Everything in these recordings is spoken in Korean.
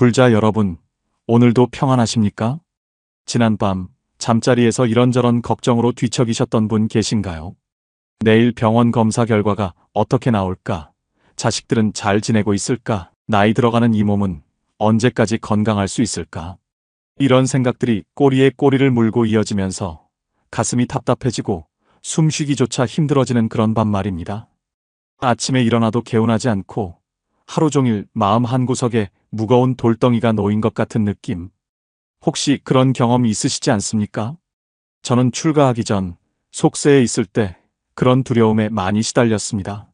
불자 여러분, 오늘도 평안하십니까? 지난밤 잠자리에서 이런저런 걱정으로 뒤척이셨던 분 계신가요? 내일 병원 검사 결과가 어떻게 나올까? 자식들은 잘 지내고 있을까? 나이 들어가는 이 몸은 언제까지 건강할 수 있을까? 이런 생각들이 꼬리에 꼬리를 물고 이어지면서 가슴이 답답해지고 숨쉬기조차 힘들어지는 그런 밤 말입니다. 아침에 일어나도 개운하지 않고 하루 종일 마음 한구석에 무거운 돌덩이가 놓인 것 같은 느낌. 혹시 그런 경험 있으시지 않습니까? 저는 출가하기 전 속세에 있을 때 그런 두려움에 많이 시달렸습니다.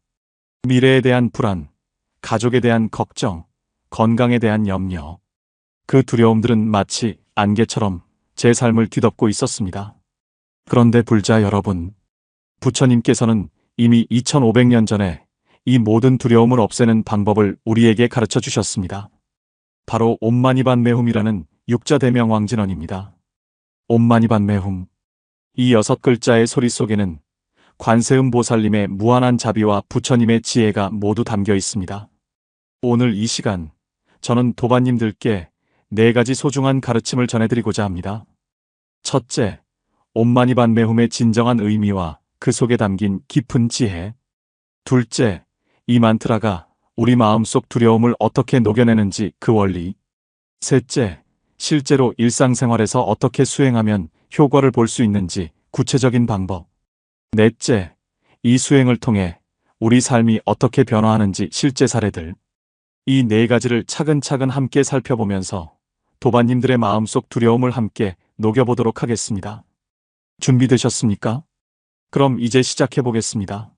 미래에 대한 불안, 가족에 대한 걱정, 건강에 대한 염려. 그 두려움들은 마치 안개처럼 제 삶을 뒤덮고 있었습니다. 그런데 불자 여러분, 부처님께서는 이미 2500년 전에 이 모든 두려움을 없애는 방법을 우리에게 가르쳐 주셨습니다. 바로 옴마니반메훔이라는 육자대명왕진언입니다. 옴마니반메훔. 이 6글자의 소리 속에는 관세음보살님의 무한한 자비와 부처님의 지혜가 모두 담겨 있습니다. 오늘 이 시간, 저는 도반님들께 4가지 소중한 가르침을 전해드리고자 합니다. 첫째, 옴마니반메훔의 진정한 의미와 그 속에 담긴 깊은 지혜. 둘째, 이 만트라가 우리 마음속 두려움을 어떻게 녹여내는지 그 원리. 셋째, 실제로 일상생활에서 어떻게 수행하면 효과를 볼 수 있는지 구체적인 방법. 넷째, 이 수행을 통해 우리 삶이 어떻게 변화하는지 실제 사례들. 이 4가지를 차근차근 함께 살펴보면서 도반님들의 마음속 두려움을 함께 녹여보도록 하겠습니다. 준비되셨습니까? 그럼 이제 시작해보겠습니다.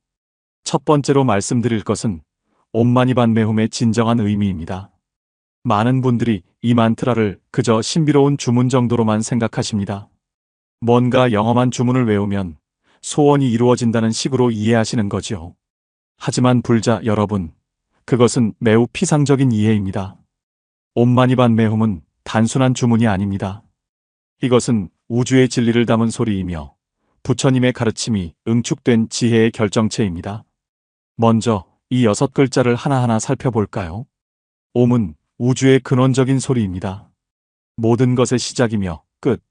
첫 번째로 말씀드릴 것은 옴마니반메훔의 진정한 의미입니다. 많은 분들이 이 만트라를 그저 신비로운 주문 정도로만 생각하십니다. 뭔가 영험한 주문을 외우면 소원이 이루어진다는 식으로 이해하시는 거지요. 하지만 불자 여러분, 그것은 매우 피상적인 이해입니다. 옴마니반메훔은 단순한 주문이 아닙니다. 이것은 우주의 진리를 담은 소리이며 부처님의 가르침이 응축된 지혜의 결정체입니다. 먼저 이 6글자를 하나하나 살펴볼까요? 옴은 우주의 근원적인 소리입니다. 모든 것의 시작이며 끝,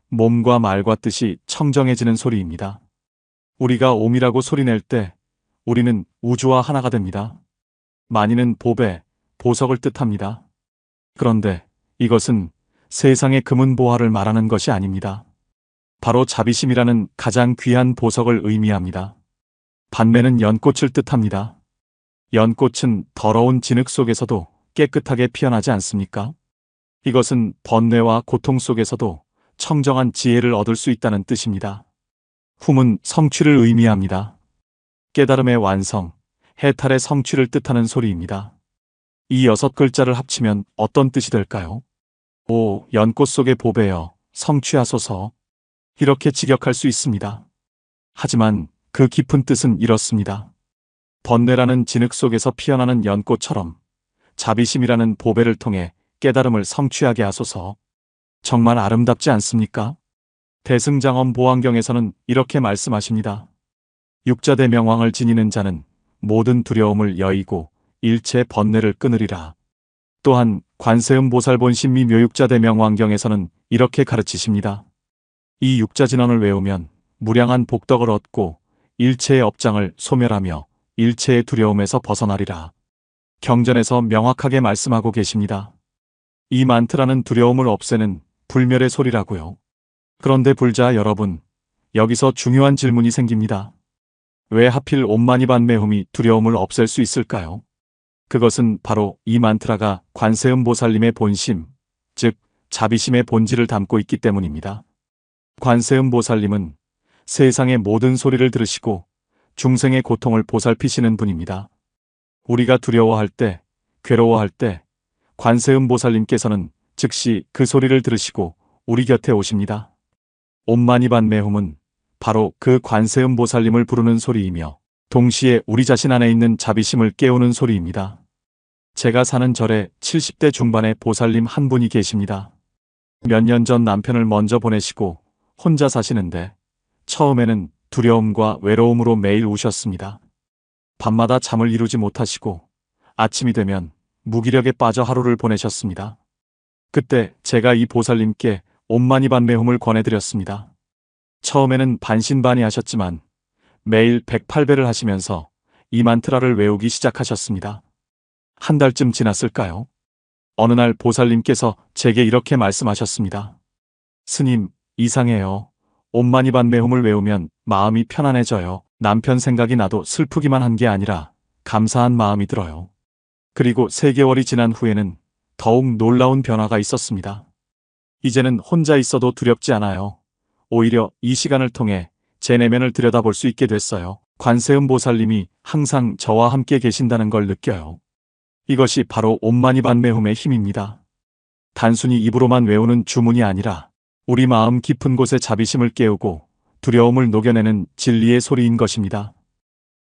몸과 말과 뜻이 청정해지는 소리입니다. 우리가 옴이라고 소리낼 때 우리는 우주와 하나가 됩니다. 마니는 보배, 보석을 뜻합니다. 그런데 이것은 세상의 금은보화를 말하는 것이 아닙니다. 바로 자비심이라는 가장 귀한 보석을 의미합니다. 반매는 연꽃을 뜻합니다. 연꽃은 더러운 진흙 속에서도 깨끗하게 피어나지 않습니까? 이것은 번뇌와 고통 속에서도 청정한 지혜를 얻을 수 있다는 뜻입니다. 훔은 성취를 의미합니다. 깨달음의 완성, 해탈의 성취를 뜻하는 소리입니다. 이 6글자를 합치면 어떤 뜻이 될까요? 오, 연꽃 속의 보배여, 성취하소서. 이렇게 직역할 수 있습니다. 하지만 그 깊은 뜻은 이렇습니다. 번뇌라는 진흙 속에서 피어나는 연꽃처럼 자비심이라는 보배를 통해 깨달음을 성취하게 하소서. 정말 아름답지 않습니까? 대승장엄 보안경에서는 이렇게 말씀하십니다. 육자대명왕을 지니는 자는 모든 두려움을 여의고 일체 번뇌를 끊으리라. 또한 관세음보살본신미 묘육자대명왕경에서는 이렇게 가르치십니다. 이 육자진언을 외우면 무량한 복덕을 얻고 일체의 업장을 소멸하며 일체의 두려움에서 벗어나리라. 경전에서 명확하게 말씀하고 계십니다. 이 만트라는 두려움을 없애는 불멸의 소리라고요. 그런데 불자 여러분, 여기서 중요한 질문이 생깁니다. 왜 하필 옴마니반메훔이 두려움을 없앨 수 있을까요? 그것은 바로 이 만트라가 관세음보살님의 본심, 즉 자비심의 본질을 담고 있기 때문입니다. 관세음보살님은 세상의 모든 소리를 들으시고 중생의 고통을 보살피시는 분입니다. 우리가 두려워할 때, 괴로워할 때 관세음보살님께서는 즉시 그 소리를 들으시고 우리 곁에 오십니다. 옴마니반메훔은 바로 그 관세음보살님을 부르는 소리이며 동시에 우리 자신 안에 있는 자비심을 깨우는 소리입니다. 제가 사는 절에 70대 중반의 보살님 한 분이 계십니다. 몇 년 전 남편을 먼저 보내시고 혼자 사시는데 처음에는 두려움과 외로움으로 매일 우셨습니다. 밤마다 잠을 이루지 못하시고 아침이 되면 무기력에 빠져 하루를 보내셨습니다. 그때 제가 이 보살님께 옴마니반메홈을 권해드렸습니다. 처음에는 반신반의하셨지만 매일 108배를 하시면서 이 만트라를 외우기 시작하셨습니다. 한 달쯤 지났을까요? 어느 날 보살님께서 제게 이렇게 말씀하셨습니다. 스님, 이상해요. 옴마니반메홈을 외우면 마음이 편안해져요. 남편 생각이 나도 슬프기만 한 게 아니라 감사한 마음이 들어요. 그리고 3개월이 지난 후에는 더욱 놀라운 변화가 있었습니다. 이제는 혼자 있어도 두렵지 않아요. 오히려 이 시간을 통해 제 내면을 들여다볼 수 있게 됐어요. 관세음 보살님이 항상 저와 함께 계신다는 걸 느껴요. 이것이 바로 옴마니반메홈의 힘입니다. 단순히 입으로만 외우는 주문이 아니라 우리 마음 깊은 곳에 자비심을 깨우고 두려움을 녹여내는 진리의 소리인 것입니다.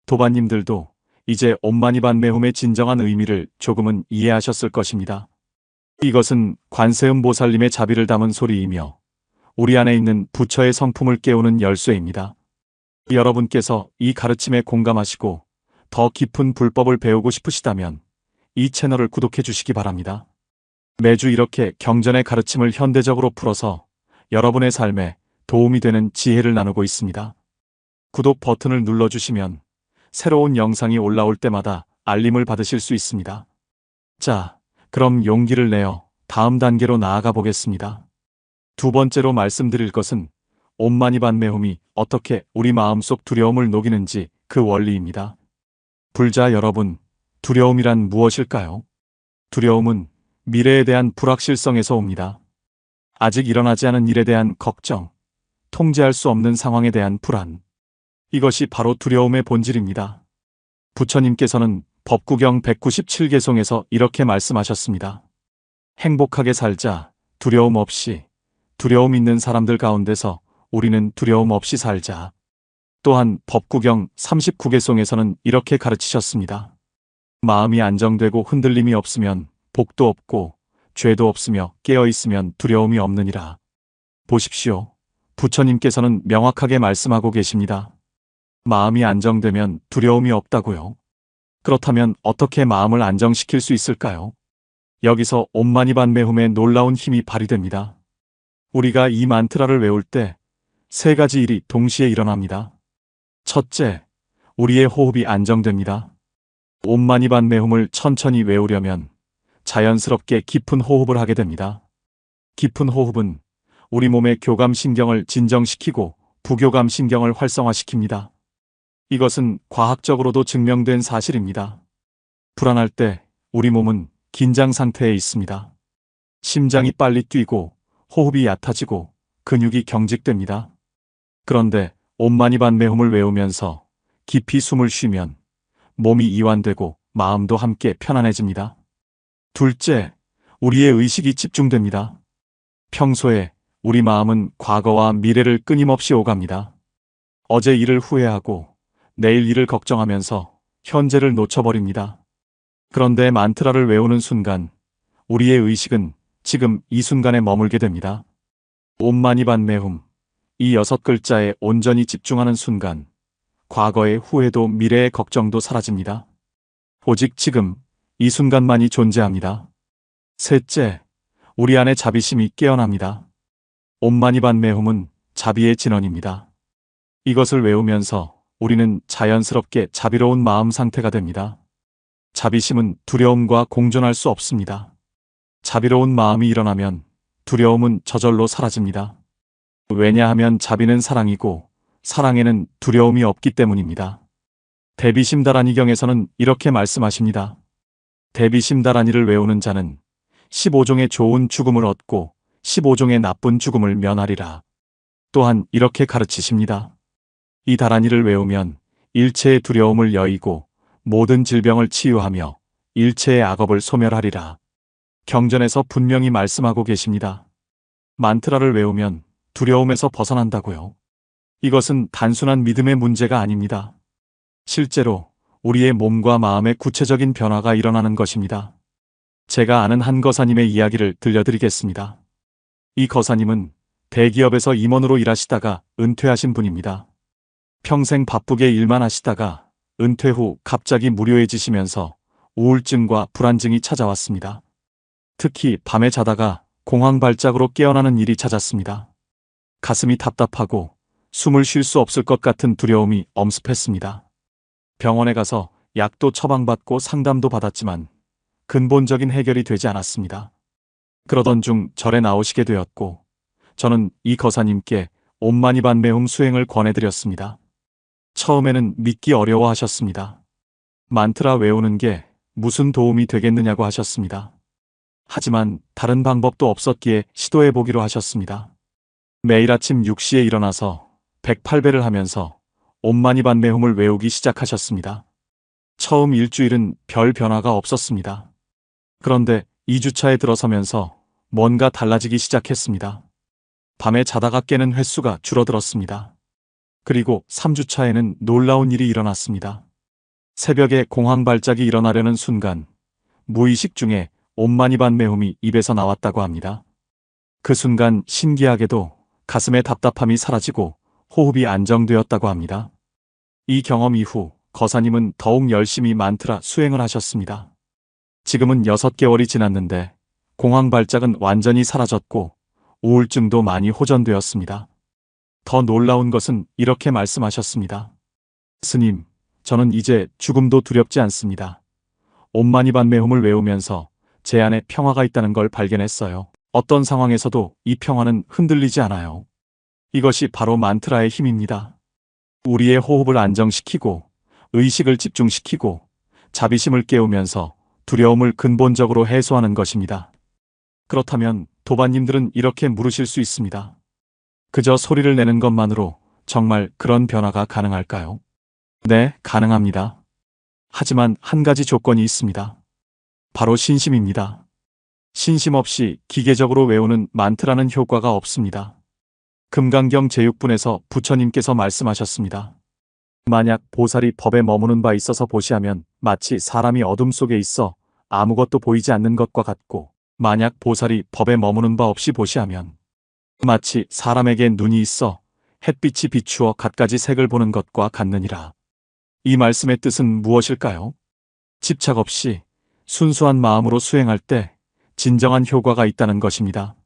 도반님들도 이제 옴마니반메홈의 진정한 의미를 조금은 이해하셨을 것입니다. 이것은 관세음 보살님의 자비를 담은 소리이며 우리 안에 있는 부처의 성품을 깨우는 열쇠입니다. 여러분께서 이 가르침에 공감하시고 더 깊은 불법을 배우고 싶으시다면 이 채널을 구독해 주시기 바랍니다. 매주 이렇게 경전의 가르침을 현대적으로 풀어서 여러분의 삶에 도움이 되는 지혜를 나누고 있습니다. 구독 버튼을 눌러주시면 새로운 영상이 올라올 때마다 알림을 받으실 수 있습니다. 자, 그럼 용기를 내어 다음 단계로 나아가 보겠습니다. 두 번째로 말씀드릴 것은 옴마니반메홈이 어떻게 우리 마음속 두려움을 녹이는지 그 원리입니다. 불자 여러분, 두려움이란 무엇일까요? 두려움은 미래에 대한 불확실성에서 옵니다. 아직 일어나지 않은 일에 대한 걱정, 통제할 수 없는 상황에 대한 불안. 이것이 바로 두려움의 본질입니다. 부처님께서는 법구경 197개송에서 이렇게 말씀하셨습니다. 행복하게 살자, 두려움 없이. 두려움 있는 사람들 가운데서 우리는 두려움 없이 살자. 또한 법구경 39개송에서는 이렇게 가르치셨습니다. 마음이 안정되고 흔들림이 없으면 복도 없고 죄도 없으며 깨어있으면 두려움이 없느니라. 보십시오. 부처님께서는 명확하게 말씀하고 계십니다. 마음이 안정되면 두려움이 없다고요. 그렇다면 어떻게 마음을 안정시킬 수 있을까요? 여기서 옴마니반메홈의 놀라운 힘이 발휘됩니다. 우리가 이 만트라를 외울 때 3가지 일이 동시에 일어납니다. 첫째, 우리의 호흡이 안정됩니다. 옴마니반메홈을 천천히 외우려면 자연스럽게 깊은 호흡을 하게 됩니다. 깊은 호흡은 우리 몸의 교감신경을 진정시키고 부교감신경을 활성화시킵니다. 이것은 과학적으로도 증명된 사실입니다. 불안할 때 우리 몸은 긴장 상태에 있습니다. 심장이 빨리 뛰고 호흡이 얕아지고 근육이 경직됩니다. 그런데 옴마니반메홈을 외우면서 깊이 숨을 쉬면 몸이 이완되고 마음도 함께 편안해집니다. 둘째, 우리의 의식이 집중됩니다. 평소에 우리 마음은 과거와 미래를 끊임없이 오갑니다. 어제 일을 후회하고 내일 일을 걱정하면서 현재를 놓쳐버립니다. 그런데 만트라를 외우는 순간 우리의 의식은 지금 이 순간에 머물게 됩니다. 옴마니반메홈, 이 6글자에 온전히 집중하는 순간 과거의 후회도 미래의 걱정도 사라집니다. 오직 지금 이 순간만이 존재합니다. 셋째, 우리 안에 자비심이 깨어납니다. 옴마니반메홈은 자비의 진원입니다. 이것을 외우면서 우리는 자연스럽게 자비로운 마음 상태가 됩니다. 자비심은 두려움과 공존할 수 없습니다. 자비로운 마음이 일어나면 두려움은 저절로 사라집니다. 왜냐하면 자비는 사랑이고 사랑에는 두려움이 없기 때문입니다. 대비심다라니경에서는 이렇게 말씀하십니다. 대비심다라니를 외우는 자는 15종의 좋은 죽음을 얻고 15종의 나쁜 죽음을 면하리라. 또한 이렇게 가르치십니다. 이 다라니를 외우면 일체의 두려움을 여의고 모든 질병을 치유하며 일체의 악업을 소멸하리라. 경전에서 분명히 말씀하고 계십니다. 만트라를 외우면 두려움에서 벗어난다고요. 이것은 단순한 믿음의 문제가 아닙니다. 실제로 우리의 몸과 마음의 구체적인 변화가 일어나는 것입니다. 제가 아는 한 거사님의 이야기를 들려드리겠습니다. 이 거사님은 대기업에서 임원으로 일하시다가 은퇴하신 분입니다. 평생 바쁘게 일만 하시다가 은퇴 후 갑자기 무료해지시면서 우울증과 불안증이 찾아왔습니다. 특히 밤에 자다가 공황 발작으로 깨어나는 일이 잦았습니다. 가슴이 답답하고 숨을 쉴 수 없을 것 같은 두려움이 엄습했습니다. 병원에 가서 약도 처방받고 상담도 받았지만 근본적인 해결이 되지 않았습니다. 그러던 중 절에 나오시게 되었고 저는 이 거사님께 옴마니반메훔 수행을 권해드렸습니다. 처음에는 믿기 어려워하셨습니다. 만트라 외우는 게 무슨 도움이 되겠느냐고 하셨습니다. 하지만 다른 방법도 없었기에 시도해보기로 하셨습니다. 매일 아침 6시에 일어나서 108배를 하면서 옴마니반메훔을 외우기 시작하셨습니다. 처음 일주일은 별 변화가 없었습니다. 그런데 2주차에 들어서면서 뭔가 달라지기 시작했습니다. 밤에 자다가 깨는 횟수가 줄어들었습니다. 그리고 3주차에는 놀라운 일이 일어났습니다. 새벽에 공황 발작이 일어나려는 순간 무의식 중에 옴마니반메훔이 입에서 나왔다고 합니다. 그 순간 신기하게도 가슴의 답답함이 사라지고 호흡이 안정되었다고 합니다. 이 경험 이후 거사님은 더욱 열심히 만트라 수행을 하셨습니다. 지금은 6개월이 지났는데 공황 발작은 완전히 사라졌고 우울증도 많이 호전되었습니다. 더 놀라운 것은 이렇게 말씀하셨습니다. 스님, 저는 이제 죽음도 두렵지 않습니다. 옴마니반메훔을 외우면서 제 안에 평화가 있다는 걸 발견했어요. 어떤 상황에서도 이 평화는 흔들리지 않아요. 이것이 바로 만트라의 힘입니다. 우리의 호흡을 안정시키고 의식을 집중시키고 자비심을 깨우면서 두려움을 근본적으로 해소하는 것입니다. 그렇다면 도반님들은 이렇게 물으실 수 있습니다. 그저 소리를 내는 것만으로 정말 그런 변화가 가능할까요? 네, 가능합니다. 하지만 한 가지 조건이 있습니다. 바로 신심입니다. 신심 없이 기계적으로 외우는 만트라는 효과가 없습니다. 금강경 제6분에서 부처님께서 말씀하셨습니다. 만약 보살이 법에 머무는 바 있어서 보시하면 마치 사람이 어둠 속에 있어 아무것도 보이지 않는 것과 같고, 만약 보살이 법에 머무는 바 없이 보시하면 마치 사람에게 눈이 있어 햇빛이 비추어 갖가지 색을 보는 것과 같느니라. 이 말씀의 뜻은 무엇일까요? 집착 없이 순수한 마음으로 수행할 때 진정한 효과가 있다는 것입니다.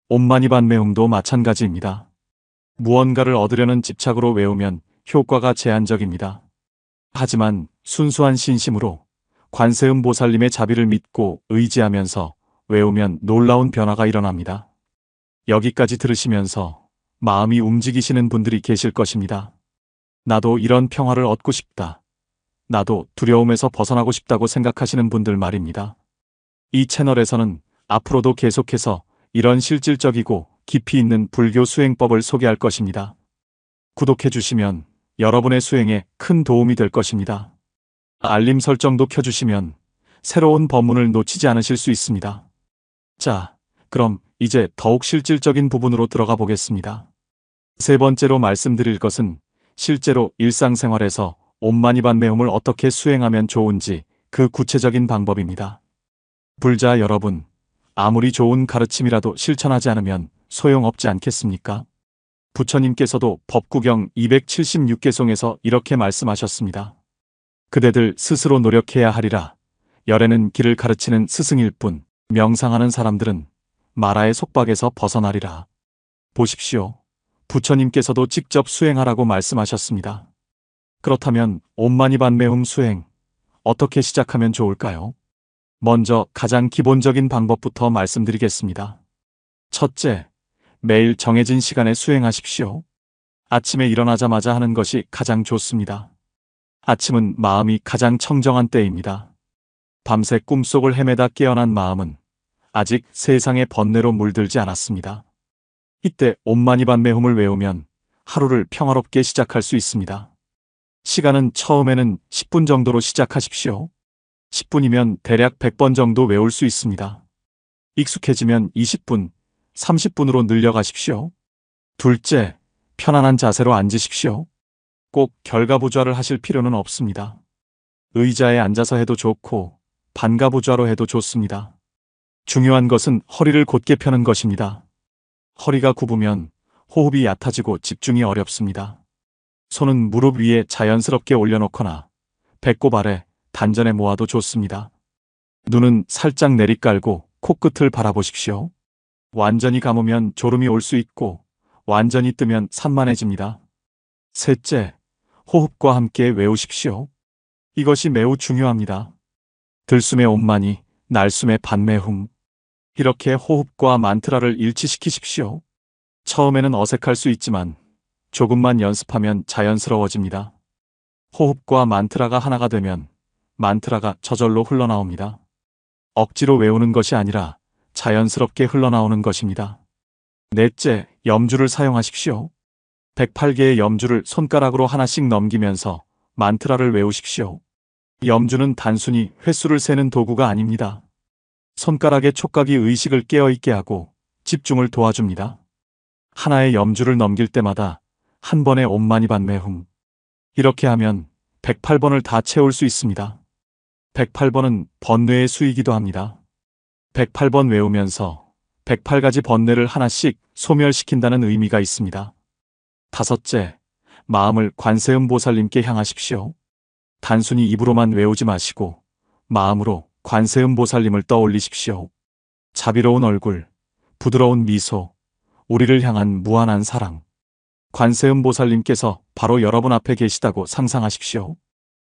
옴마니반메훔도 마찬가지입니다. 무언가를 얻으려는 집착으로 외우면 효과가 제한적입니다. 하지만 순수한 신심으로 관세음 보살님의 자비를 믿고 의지하면서 외우면 놀라운 변화가 일어납니다. 여기까지 들으시면서 마음이 움직이시는 분들이 계실 것입니다. 나도 이런 평화를 얻고 싶다. 나도 두려움에서 벗어나고 싶다고 생각하시는 분들 말입니다. 이 채널에서는 앞으로도 계속해서 이런 실질적이고 깊이 있는 불교 수행법을 소개할 것입니다. 구독해 주시면 여러분의 수행에 큰 도움이 될 것입니다. 알림 설정도 켜주시면 새로운 법문을 놓치지 않으실 수 있습니다. 자, 그럼 이제 더욱 실질적인 부분으로 들어가 보겠습니다. 세 번째로 말씀드릴 것은 실제로 일상생활에서 옴마니반메훔을 어떻게 수행하면 좋은지 그 구체적인 방법입니다. 불자 여러분, 아무리 좋은 가르침이라도 실천하지 않으면 소용없지 않겠습니까? 부처님께서도 법구경 276개송에서 이렇게 말씀하셨습니다. 그대들 스스로 노력해야 하리라. 열에는 길을 가르치는 스승일 뿐 명상하는 사람들은 마라의 속박에서 벗어나리라. 보십시오. 부처님께서도 직접 수행하라고 말씀하셨습니다. 그렇다면 옴마니반메훔 수행 어떻게 시작하면 좋을까요? 먼저 가장 기본적인 방법부터 말씀드리겠습니다. 첫째, 매일 정해진 시간에 수행하십시오. 아침에 일어나자마자 하는 것이 가장 좋습니다. 아침은 마음이 가장 청정한 때입니다. 밤새 꿈속을 헤매다 깨어난 마음은 아직 세상의 번뇌로 물들지 않았습니다. 이때 옴마니반메훔을 외우면 하루를 평화롭게 시작할 수 있습니다. 시간은 처음에는 10분 정도로 시작하십시오. 10분이면 대략 100번 정도 외울 수 있습니다. 익숙해지면 20분, 30분으로 늘려가십시오. 둘째, 편안한 자세로 앉으십시오. 꼭 결과부좌를 하실 필요는 없습니다. 의자에 앉아서 해도 좋고 반가부좌로 해도 좋습니다. 중요한 것은 허리를 곧게 펴는 것입니다. 허리가 굽으면 호흡이 얕아지고 집중이 어렵습니다. 손은 무릎 위에 자연스럽게 올려놓거나 배꼽 아래 단전에 모아도 좋습니다. 눈은 살짝 내리깔고 코끝을 바라보십시오. 완전히 감으면 졸음이 올 수 있고 완전히 뜨면 산만해집니다. 셋째, 호흡과 함께 외우십시오. 이것이 매우 중요합니다. 들숨의 옴마니, 날숨의 반매흠. 이렇게 호흡과 만트라를 일치시키십시오. 처음에는 어색할 수 있지만 조금만 연습하면 자연스러워집니다. 호흡과 만트라가 하나가 되면 만트라가 저절로 흘러나옵니다. 억지로 외우는 것이 아니라 자연스럽게 흘러나오는 것입니다. 넷째, 염주를 사용하십시오. 108개의 염주를 손가락으로 하나씩 넘기면서 만트라를 외우십시오. 염주는 단순히 횟수를 세는 도구가 아닙니다. 손가락의 촉각이 의식을 깨어있게 하고 집중을 도와줍니다. 하나의 염주를 넘길 때마다 한 번의 옴마니 반매흠. 이렇게 하면 108번을 다 채울 수 있습니다. 108번은 번뇌의 수이기도 합니다. 108번 외우면서 108가지 번뇌를 하나씩 소멸시킨다는 의미가 있습니다. 다섯째, 마음을 관세음보살님께 향하십시오. 단순히 입으로만 외우지 마시고 마음으로 관세음보살님을 떠올리십시오. 자비로운 얼굴, 부드러운 미소, 우리를 향한 무한한 사랑. 관세음보살님께서 바로 여러분 앞에 계시다고 상상하십시오.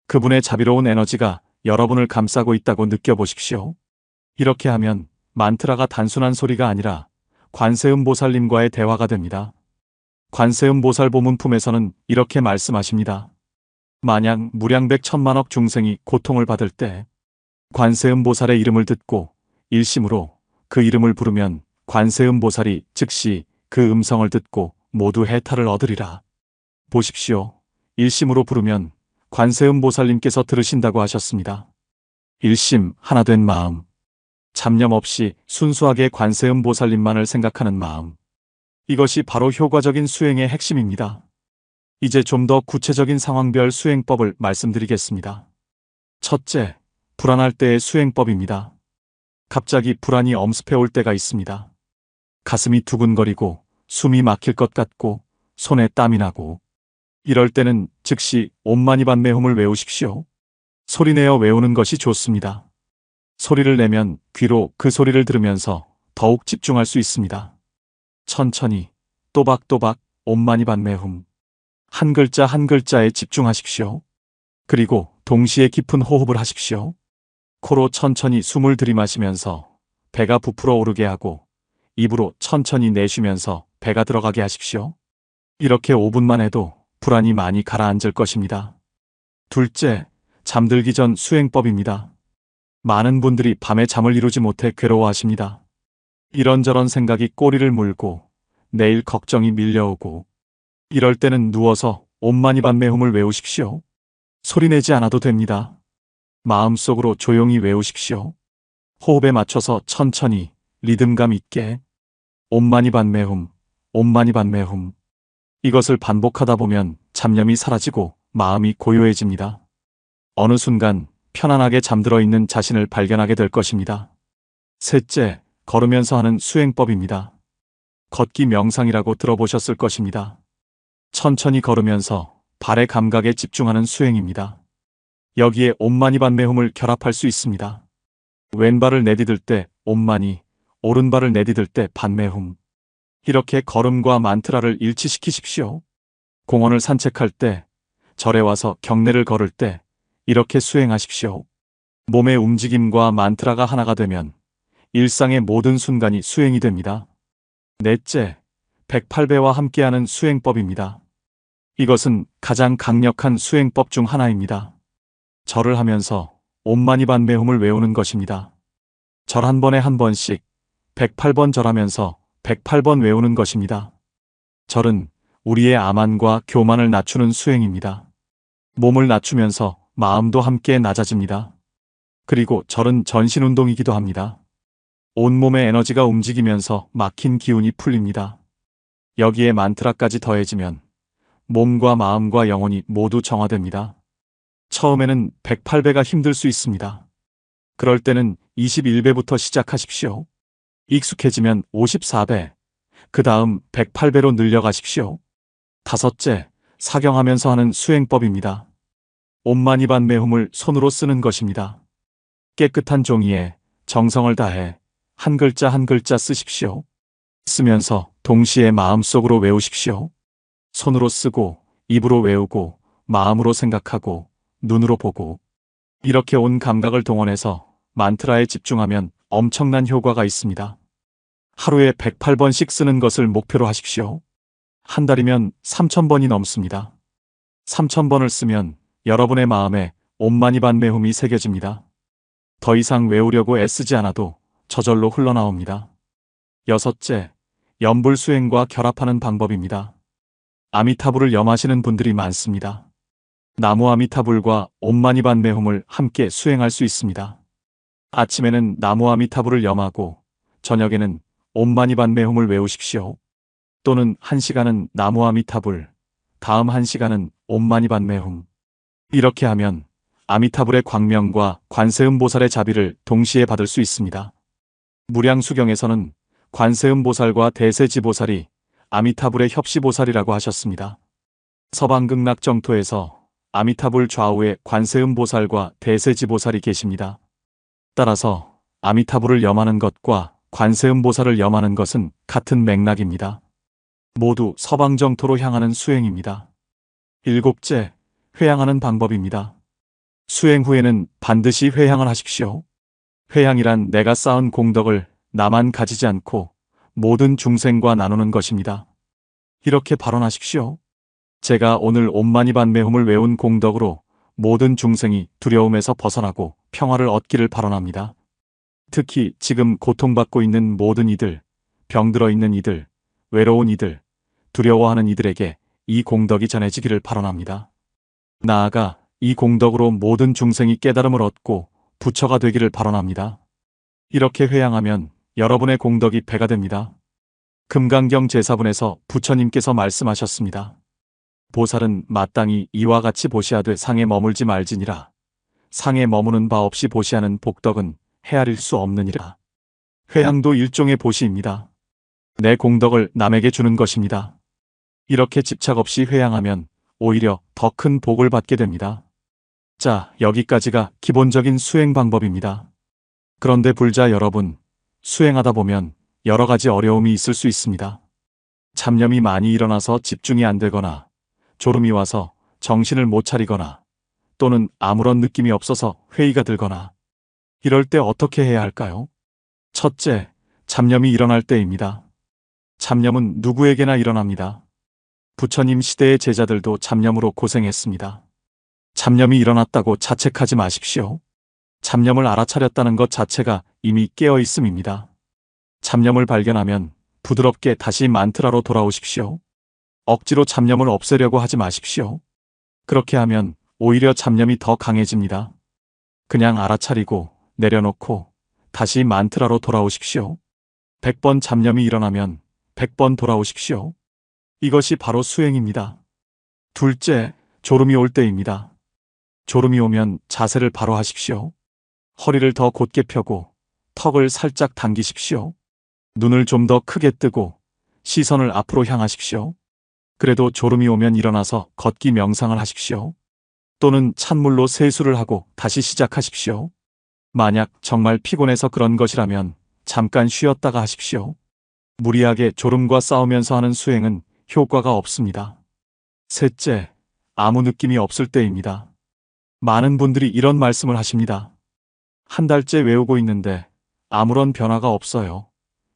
그분의 자비로운 에너지가 여러분을 감싸고 있다고 느껴보십시오. 이렇게 하면 만트라가 단순한 소리가 아니라 관세음보살님과의 대화가 됩니다. 관세음보살 보문품에서는 이렇게 말씀하십니다. 만약 무량백 천만억 중생이 고통을 받을 때 관세음보살의 이름을 듣고 일심으로 그 이름을 부르면 관세음보살이 즉시 그 음성을 듣고 모두 해탈을 얻으리라. 보십시오. 일심으로 부르면 관세음보살님께서 들으신다고 하셨습니다. 일심 하나 된 마음. 잡념 없이 순수하게 관세음보살님만을 생각하는 마음. 이것이 바로 효과적인 수행의 핵심입니다. 이제 좀 더 구체적인 상황별 수행법을 말씀드리겠습니다. 첫째, 불안할 때의 수행법입니다. 갑자기 불안이 엄습해 올 때가 있습니다. 가슴이 두근거리고 숨이 막힐 것 같고 손에 땀이 나고 이럴 때는 즉시 옴마니 반매흠을 외우십시오. 소리내어 외우는 것이 좋습니다. 소리를 내면 귀로 그 소리를 들으면서 더욱 집중할 수 있습니다. 천천히 또박또박 옴마니 반매흠. 한 글자 한 글자에 집중하십시오. 그리고 동시에 깊은 호흡을 하십시오. 코로 천천히 숨을 들이마시면서 배가 부풀어 오르게 하고 입으로 천천히 내쉬면서 배가 들어가게 하십시오. 이렇게 5분만 해도 불안이 많이 가라앉을 것입니다. 둘째, 잠들기 전 수행법입니다. 많은 분들이 밤에 잠을 이루지 못해 괴로워하십니다. 이런저런 생각이 꼬리를 물고 내일 걱정이 밀려오고 이럴 때는 누워서 옴마니 반매흠을 외우십시오. 소리내지 않아도 됩니다. 마음속으로 조용히 외우십시오. 호흡에 맞춰서 천천히 리듬감 있게 옴마니 반매흠, 옴마니 반매흠. 이것을 반복하다 보면 잡념이 사라지고 마음이 고요해집니다. 어느 순간 편안하게 잠들어 있는 자신을 발견하게 될 것입니다. 셋째, 걸으면서 하는 수행법입니다. 걷기 명상이라고 들어보셨을 것입니다. 천천히 걸으면서 발의 감각에 집중하는 수행입니다. 여기에 옴마니 반매흠을 결합할 수 있습니다. 왼발을 내디딜 때 옴마니, 오른발을 내디딜 때 반매흠. 이렇게 걸음과 만트라를 일치시키십시오. 공원을 산책할 때, 절에 와서 경내를 걸을 때 이렇게 수행하십시오. 몸의 움직임과 만트라가 하나가 되면 일상의 모든 순간이 수행이 됩니다. 넷째, 108배와 함께하는 수행법입니다. 이것은 가장 강력한 수행법 중 하나입니다. 절을 하면서 옴마니 반매흠을 외우는 것입니다. 절 한 번에 한 번씩 108번 절하면서 108번 외우는 것입니다. 절은 우리의 암환과 교만을 낮추는 수행입니다. 몸을 낮추면서 마음도 함께 낮아집니다. 그리고 절은 전신운동이기도 합니다. 온몸의 에너지가 움직이면서 막힌 기운이 풀립니다. 여기에 만트라까지 더해지면 몸과 마음과 영혼이 모두 정화됩니다. 처음에는 108배가 힘들 수 있습니다. 그럴 때는 21배부터 시작하십시오. 익숙해지면 54배, 그 다음 108배로 늘려가십시오. 다섯째, 사경하면서 하는 수행법입니다. 옴마니 반매흠을 손으로 쓰는 것입니다. 깨끗한 종이에 정성을 다해 한 글자 한 글자 쓰십시오. 쓰면서 동시에 마음속으로 외우십시오. 손으로 쓰고, 입으로 외우고, 마음으로 생각하고, 눈으로 보고. 이렇게 온 감각을 동원해서 만트라에 집중하면 엄청난 효과가 있습니다. 하루에 108번씩 쓰는 것을 목표로 하십시오. 한 달이면 3000번이 넘습니다. 3000번을 쓰면 여러분의 마음에 옴마니반메훔이 새겨집니다. 더 이상 외우려고 애쓰지 않아도 저절로 흘러나옵니다. 여섯째, 염불수행과 결합하는 방법입니다. 아미타불을 염하시는 분들이 많습니다. 나무 아미타불과 옴마니반메훔을 함께 수행할 수 있습니다. 아침에는 나무 아미타불을 염하고 저녁에는 옴마니반메훔을 외우십시오. 또는 1시간은 나무 아미타불, 다음 1시간은 옴마니반메훔. 이렇게 하면 아미타불의 광명과 관세음보살의 자비를 동시에 받을 수 있습니다. 무량수경에서는 관세음보살과 대세지보살이 아미타불의 협시보살이라고 하셨습니다. 서방극락정토에서 아미타불 좌우에 관세음보살과 대세지보살이 계십니다. 따라서 아미타불을 염하는 것과 관세음보살을 염하는 것은 같은 맥락입니다. 모두 서방정토로 향하는 수행입니다. 일곱째, 회향하는 방법입니다. 수행 후에는 반드시 회향을 하십시오. 회향이란 내가 쌓은 공덕을 나만 가지지 않고 모든 중생과 나누는 것입니다. 이렇게 발언하십시오. 제가 오늘 옴마니반메훔을 외운 공덕으로 모든 중생이 두려움에서 벗어나고 평화를 얻기를 발언합니다. 특히 지금 고통받고 있는 모든 이들, 병들어 있는 이들, 외로운 이들, 두려워하는 이들에게 이 공덕이 전해지기를 발언합니다. 나아가 이 공덕으로 모든 중생이 깨달음을 얻고 부처가 되기를 발언합니다. 이렇게 회향하면 여러분의 공덕이 배가 됩니다. 금강경 제사분에서 부처님께서 말씀하셨습니다. 보살은 마땅히 이와 같이 보시하되 상에 머물지 말지니라. 상에 머무는 바 없이 보시하는 복덕은 헤아릴 수 없느니라. 회향도 일종의 보시입니다. 내 공덕을 남에게 주는 것입니다. 이렇게 집착 없이 회향하면 오히려 더 큰 복을 받게 됩니다. 자, 여기까지가 기본적인 수행 방법입니다. 그런데 불자 여러분, 수행하다 보면 여러 가지 어려움이 있을 수 있습니다. 잡념이 많이 일어나서 집중이 안 되거나, 졸음이 와서 정신을 못 차리거나, 또는 아무런 느낌이 없어서 회의가 들거나, 이럴 때 어떻게 해야 할까요? 첫째, 잡념이 일어날 때입니다. 잡념은 누구에게나 일어납니다. 부처님 시대의 제자들도 잡념으로 고생했습니다. 잡념이 일어났다고 자책하지 마십시오. 잡념을 알아차렸다는 것 자체가 이미 깨어 있음입니다. 잡념을 발견하면 부드럽게 다시 만트라로 돌아오십시오. 억지로 잡념을 없애려고 하지 마십시오. 그렇게 하면 오히려 잡념이 더 강해집니다. 그냥 알아차리고 내려놓고 다시 만트라로 돌아오십시오. 100번 잡념이 일어나면 100번 돌아오십시오. 이것이 바로 수행입니다. 둘째, 졸음이 올 때입니다. 졸음이 오면 자세를 바로 하십시오. 허리를 더 곧게 펴고 턱을 살짝 당기십시오. 눈을 좀 더 크게 뜨고 시선을 앞으로 향하십시오. 그래도 졸음이 오면 일어나서 걷기 명상을 하십시오. 또는 찬물로 세수를 하고 다시 시작하십시오. 만약 정말 피곤해서 그런 것이라면 잠깐 쉬었다가 하십시오. 무리하게 졸음과 싸우면서 하는 수행은 효과가 없습니다. 셋째, 아무 느낌이 없을 때입니다. 많은 분들이 이런 말씀을 하십니다. 한 달째 외우고 있는데 아무런 변화가 없어요.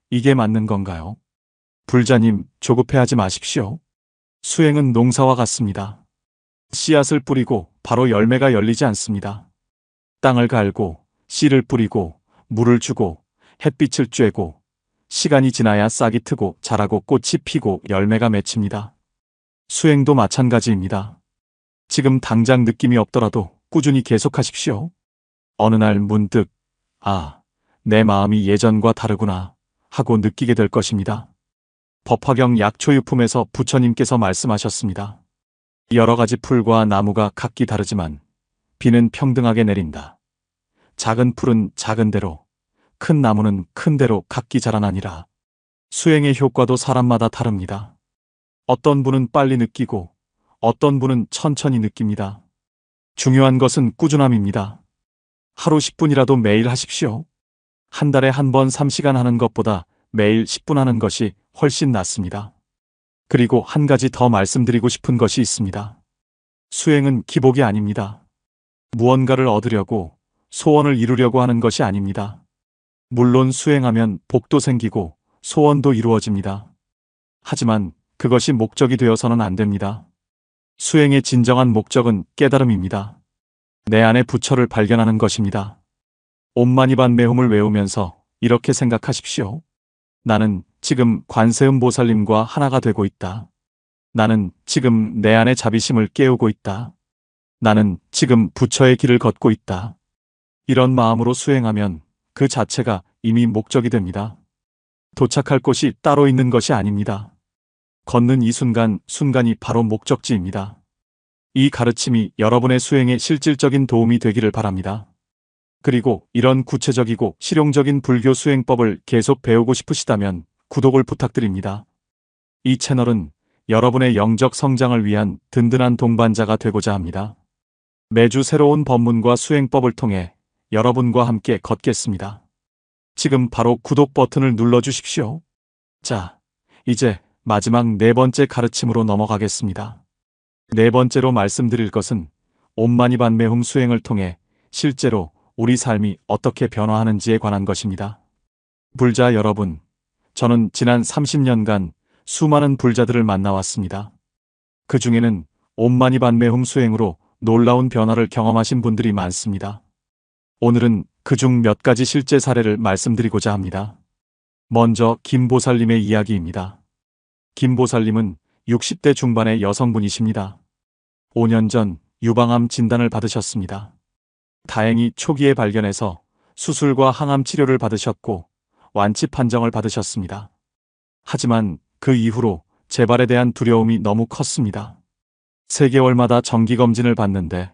이게 맞는 건가요? 불자님, 조급해하지 마십시오. 수행은 농사와 같습니다. 씨앗을 뿌리고 바로 열매가 열리지 않습니다. 땅을 갈고 씨를 뿌리고 물을 주고 햇빛을 쬐고 시간이 지나야 싹이 트고 자라고 꽃이 피고 열매가 맺힙니다. 수행도 마찬가지입니다. 지금 당장 느낌이 없더라도 꾸준히 계속하십시오. 어느 날 문득 내 마음이 예전과 다르구나 하고 느끼게 될 것입니다. 법화경 약초유품에서 부처님께서 말씀하셨습니다. 여러 가지 풀과 나무가 각기 다르지만 비는 평등하게 내린다. 작은 풀은 작은 대로, 큰 나무는 큰 대로 각기 자라나니라. 수행의 효과도 사람마다 다릅니다. 어떤 분은 빨리 느끼고 어떤 분은 천천히 느낍니다. 중요한 것은 꾸준함입니다. 하루 10분이라도 매일 하십시오. 한 달에 한 번 3시간 하는 것보다 매일 10분 하는 것이 훨씬 낫습니다. 그리고 한 가지 더 말씀드리고 싶은 것이 있습니다. 수행은 기복이 아닙니다. 무언가를 얻으려고, 소원을 이루려고 하는 것이 아닙니다. 물론 수행하면 복도 생기고 소원도 이루어집니다. 하지만 그것이 목적이 되어서는 안 됩니다. 수행의 진정한 목적은 깨달음입니다. 내 안의 부처를 발견하는 것입니다. 옴마니반메홈을 외우면서 이렇게 생각하십시오. 나는 지금 관세음 보살님과 하나가 되고 있다. 나는 지금 내 안의 자비심을 깨우고 있다. 나는 지금 부처의 길을 걷고 있다. 이런 마음으로 수행하면 그 자체가 이미 목적이 됩니다. 도착할 곳이 따로 있는 것이 아닙니다. 걷는 이 순간이 바로 목적지입니다. 이 가르침이 여러분의 수행에 실질적인 도움이 되기를 바랍니다. 그리고 이런 구체적이고 실용적인 불교 수행법을 계속 배우고 싶으시다면 구독을 부탁드립니다. 이 채널은 여러분의 영적 성장을 위한 든든한 동반자가 되고자 합니다. 매주 새로운 법문과 수행법을 통해 여러분과 함께 걷겠습니다. 지금 바로 구독 버튼을 눌러주십시오. 자, 이제 마지막 네 번째 가르침으로 넘어가겠습니다. 네 번째로 말씀드릴 것은 옴마니반메홈 수행을 통해 실제로 우리 삶이 어떻게 변화하는지에 관한 것입니다. 불자 여러분, 저는 지난 30년간 수많은 불자들을 만나왔습니다. 그 중에는 옴마니반메홈 수행으로 놀라운 변화를 경험하신 분들이 많습니다. 오늘은 그중 몇 가지 실제 사례를 말씀드리고자 합니다. 먼저 김보살님의 이야기입니다. 김보살님은 60대 중반의 여성분이십니다. 5년 전 유방암 진단을 받으셨습니다. 다행히 초기에 발견해서 수술과 항암 치료를 받으셨고 완치 판정을 받으셨습니다. 하지만 그 이후로 재발에 대한 두려움이 너무 컸습니다. 3개월마다 정기검진을 받는데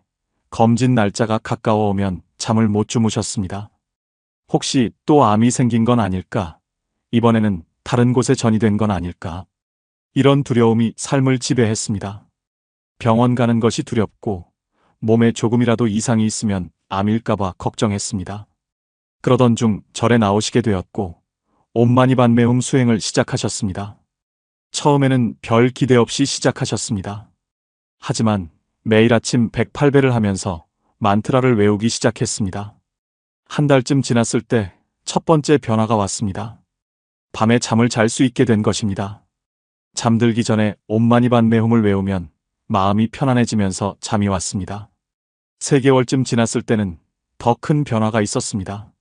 검진 날짜가 가까워 오면 잠을 못 주무셨습니다. 혹시 또 암이 생긴 건 아닐까? 이번에는 다른 곳에 전이된 건 아닐까? 이런 두려움이 삶을 지배했습니다. 병원 가는 것이 두렵고 몸에 조금이라도 이상이 있으면 암일까봐 걱정했습니다. 그러던 중 절에 나오시게 되었고 옴마니반메홈 수행을 시작하셨습니다. 처음에는 별 기대 없이 시작하셨습니다. 하지만 매일 아침 108배를 하면서 만트라를 외우기 시작했습니다. 한 달쯤 지났을 때 첫 번째 변화가 왔습니다. 밤에 잠을 잘 수 있게 된 것입니다. 잠들기 전에 옴마니반메홈을 외우면 마음이 편안해지면서 잠이 왔습니다. 3개월쯤 지났을 때는 더 큰 변화가 있었습니다.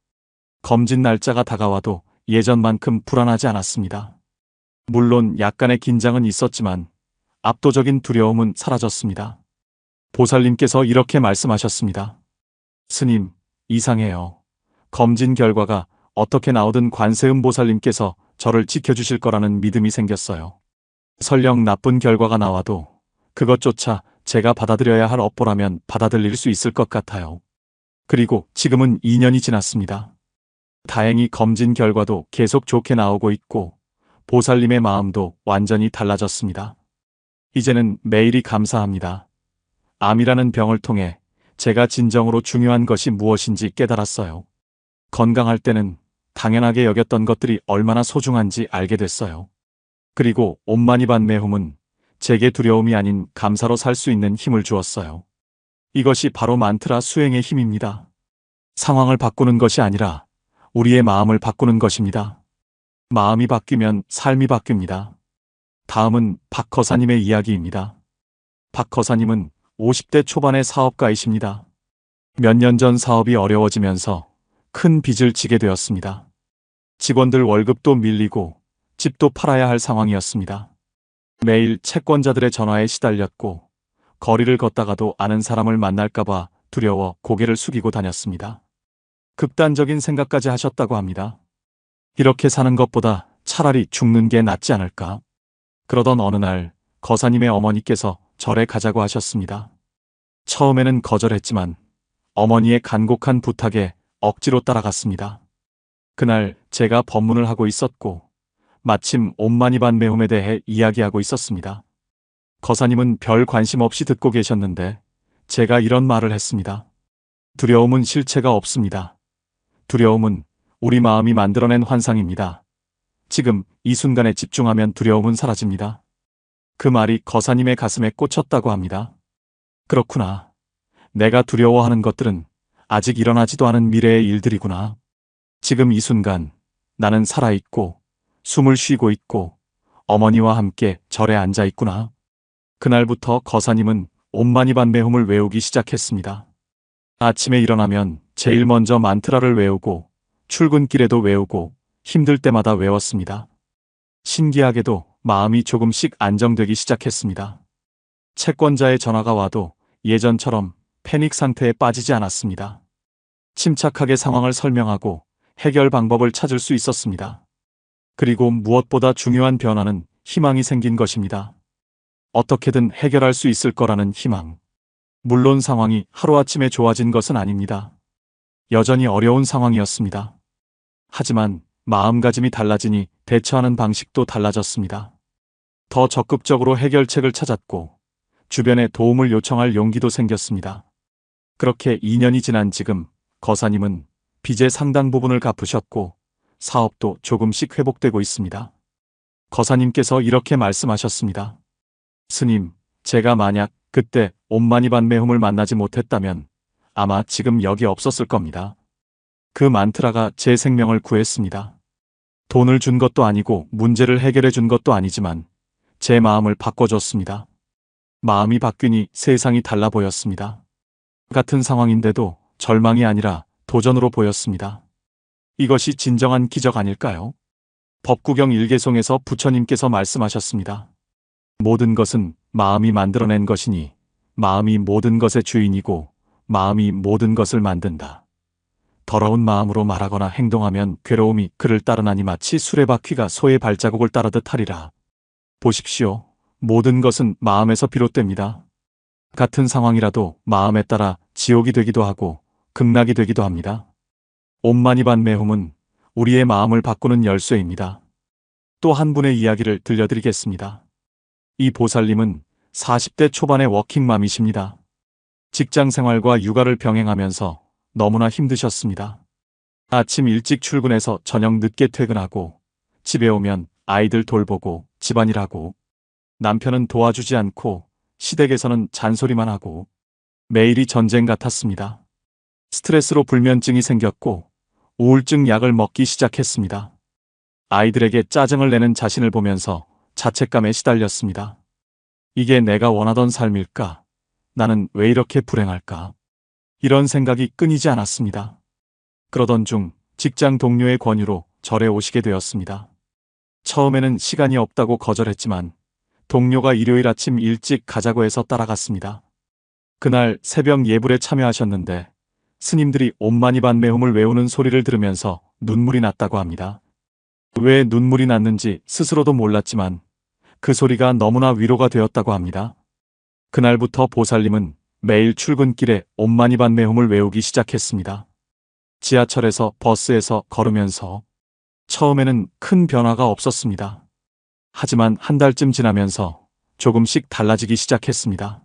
검진 날짜가 다가와도 예전만큼 불안하지 않았습니다. 물론 약간의 긴장은 있었지만 압도적인 두려움은 사라졌습니다. 보살님께서 이렇게 말씀하셨습니다. 스님, 이상해요. 검진 결과가 어떻게 나오든 관세음 보살님께서 저를 지켜주실 거라는 믿음이 생겼어요. 설령 나쁜 결과가 나와도 그것조차 제가 받아들여야 할 업보라면 받아들일 수 있을 것 같아요. 그리고 지금은 2년이 지났습니다. 다행히 검진 결과도 계속 좋게 나오고 있고 보살님의 마음도 완전히 달라졌습니다. 이제는 매일이 감사합니다. 암이라는 병을 통해 제가 진정으로 중요한 것이 무엇인지 깨달았어요. 건강할 때는 당연하게 여겼던 것들이 얼마나 소중한지 알게 됐어요. 그리고 옴마니반메홈은 제게 두려움이 아닌 감사로 살 수 있는 힘을 주었어요. 이것이 바로 만트라 수행의 힘입니다. 상황을 바꾸는 것이 아니라 우리의 마음을 바꾸는 것입니다. 마음이 바뀌면 삶이 바뀝니다. 다음은 박허사님의 이야기입니다. 박허사님은 50대 초반의 사업가이십니다. 몇 년 전 사업이 어려워지면서 큰 빚을 지게 되었습니다. 직원들 월급도 밀리고 집도 팔아야 할 상황이었습니다. 매일 채권자들의 전화에 시달렸고 거리를 걷다가도 아는 사람을 만날까봐 두려워 고개를 숙이고 다녔습니다. 극단적인 생각까지 하셨다고 합니다. 이렇게 사는 것보다 차라리 죽는 게 낫지 않을까? 그러던 어느 날 거사님의 어머니께서 절에 가자고 하셨습니다. 처음에는 거절했지만 어머니의 간곡한 부탁에 억지로 따라갔습니다. 그날 제가 법문을 하고 있었고 마침 옴마니반메홈에 대해 이야기하고 있었습니다. 거사님은 별 관심 없이 듣고 계셨는데 제가 이런 말을 했습니다. 두려움은 실체가 없습니다. 두려움은 우리 마음이 만들어낸 환상입니다. 지금 이 순간에 집중하면 두려움은 사라집니다. 그 말이 거사님의 가슴에 꽂혔다고 합니다. 그렇구나. 내가 두려워하는 것들은 아직 일어나지도 않은 미래의 일들이구나. 지금 이 순간 나는 살아있고 숨을 쉬고 있고 어머니와 함께 절에 앉아 있구나. 그날부터 거사님은 옴마니반메홈을 외우기 시작했습니다. 아침에 일어나면 제일 먼저 만트라를 외우고 출근길에도 외우고 힘들 때마다 외웠습니다. 신기하게도 마음이 조금씩 안정되기 시작했습니다. 채권자의 전화가 와도 예전처럼 패닉 상태에 빠지지 않았습니다. 침착하게 상황을 설명하고 해결 방법을 찾을 수 있었습니다. 그리고 무엇보다 중요한 변화는 희망이 생긴 것입니다. 어떻게든 해결할 수 있을 거라는 희망. 물론 상황이 하루아침에 좋아진 것은 아닙니다. 여전히 어려운 상황이었습니다. 하지만 마음가짐이 달라지니 대처하는 방식도 달라졌습니다. 더 적극적으로 해결책을 찾았고 주변에 도움을 요청할 용기도 생겼습니다. 그렇게 2년이 지난 지금 거사님은 빚의 상당 부분을 갚으셨고 사업도 조금씩 회복되고 있습니다. 거사님께서 이렇게 말씀하셨습니다. 스님, 제가 만약 그때 옴마니반메홈을 만나지 못했다면 아마 지금 여기 없었을 겁니다. 그 만트라가 제 생명을 구했습니다. 돈을 준 것도 아니고 문제를 해결해 준 것도 아니지만 제 마음을 바꿔줬습니다. 마음이 바뀌니 세상이 달라 보였습니다. 같은 상황인데도 절망이 아니라 도전으로 보였습니다. 이것이 진정한 기적 아닐까요? 법구경 1개송에서 부처님께서 말씀하셨습니다. 모든 것은 마음이 만들어낸 것이니 마음이 모든 것의 주인이고 마음이 모든 것을 만든다. 더러운 마음으로 말하거나 행동하면 괴로움이 그를 따르나니 마치 수레바퀴가 소의 발자국을 따르듯 하리라. 보십시오. 모든 것은 마음에서 비롯됩니다. 같은 상황이라도 마음에 따라 지옥이 되기도 하고 극락이 되기도 합니다. 옴마니반메홈은 우리의 마음을 바꾸는 열쇠입니다. 또 한 분의 이야기를 들려드리겠습니다. 이 보살님은 40대 초반의 워킹맘이십니다. 직장 생활과 육아를 병행하면서 너무나 힘드셨습니다. 아침 일찍 출근해서 저녁 늦게 퇴근하고 집에 오면 아이들 돌보고 집안일하고 남편은 도와주지 않고 시댁에서는 잔소리만 하고 매일이 전쟁 같았습니다. 스트레스로 불면증이 생겼고 우울증 약을 먹기 시작했습니다. 아이들에게 짜증을 내는 자신을 보면서 자책감에 시달렸습니다. 이게 내가 원하던 삶일까? 나는 왜 이렇게 불행할까? 이런 생각이 끊이지 않았습니다. 그러던 중 직장 동료의 권유로 절에 오시게 되었습니다. 처음에는 시간이 없다고 거절했지만 동료가 일요일 아침 일찍 가자고 해서 따라갔습니다. 그날 새벽 예불에 참여하셨는데 스님들이 옴마니반메홈을 외우는 소리를 들으면서 눈물이 났다고 합니다. 왜 눈물이 났는지 스스로도 몰랐지만 그 소리가 너무나 위로가 되었다고 합니다. 그날부터 보살님은 매일 출근길에 옴마니반메홈을 외우기 시작했습니다. 지하철에서 버스에서 걸으면서 처음에는 큰 변화가 없었습니다. 하지만 한 달쯤 지나면서 조금씩 달라지기 시작했습니다.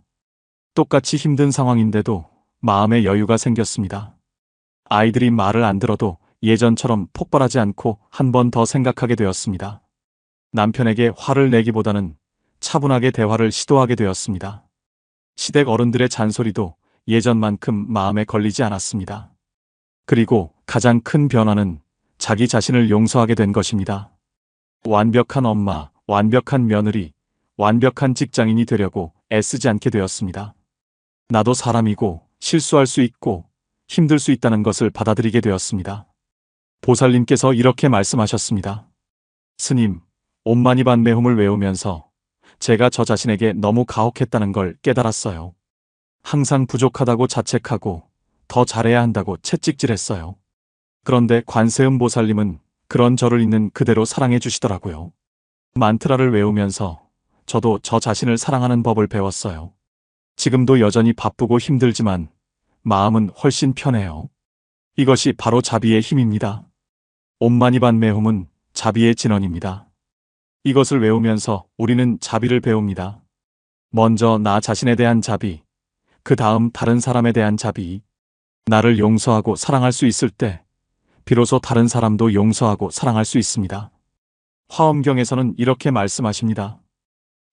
똑같이 힘든 상황인데도 마음의 여유가 생겼습니다. 아이들이 말을 안 들어도 예전처럼 폭발하지 않고 한 번 더 생각하게 되었습니다. 남편에게 화를 내기보다는 차분하게 대화를 시도하게 되었습니다. 시댁 어른들의 잔소리도 예전만큼 마음에 걸리지 않았습니다. 그리고 가장 큰 변화는 자기 자신을 용서하게 된 것입니다. 완벽한 엄마, 완벽한 며느리, 완벽한 직장인이 되려고 애쓰지 않게 되었습니다. 나도 사람이고 실수할 수 있고 힘들 수 있다는 것을 받아들이게 되었습니다. 보살님께서 이렇게 말씀하셨습니다. 스님, 옴마니반메홈을 외우면서 제가 저 자신에게 너무 가혹했다는 걸 깨달았어요. 항상 부족하다고 자책하고 더 잘해야 한다고 채찍질했어요. 그런데 관세음 보살님은 그런 저를 있는 그대로 사랑해 주시더라고요. 만트라를 외우면서 저도 저 자신을 사랑하는 법을 배웠어요. 지금도 여전히 바쁘고 힘들지만 마음은 훨씬 편해요. 이것이 바로 자비의 힘입니다. 옴마니반메홈은 자비의 진원입니다. 이것을 외우면서 우리는 자비를 배웁니다. 먼저 나 자신에 대한 자비, 그 다음 다른 사람에 대한 자비. 나를 용서하고 사랑할 수 있을 때 비로소 다른 사람도 용서하고 사랑할 수 있습니다. 화엄경에서는 이렇게 말씀하십니다.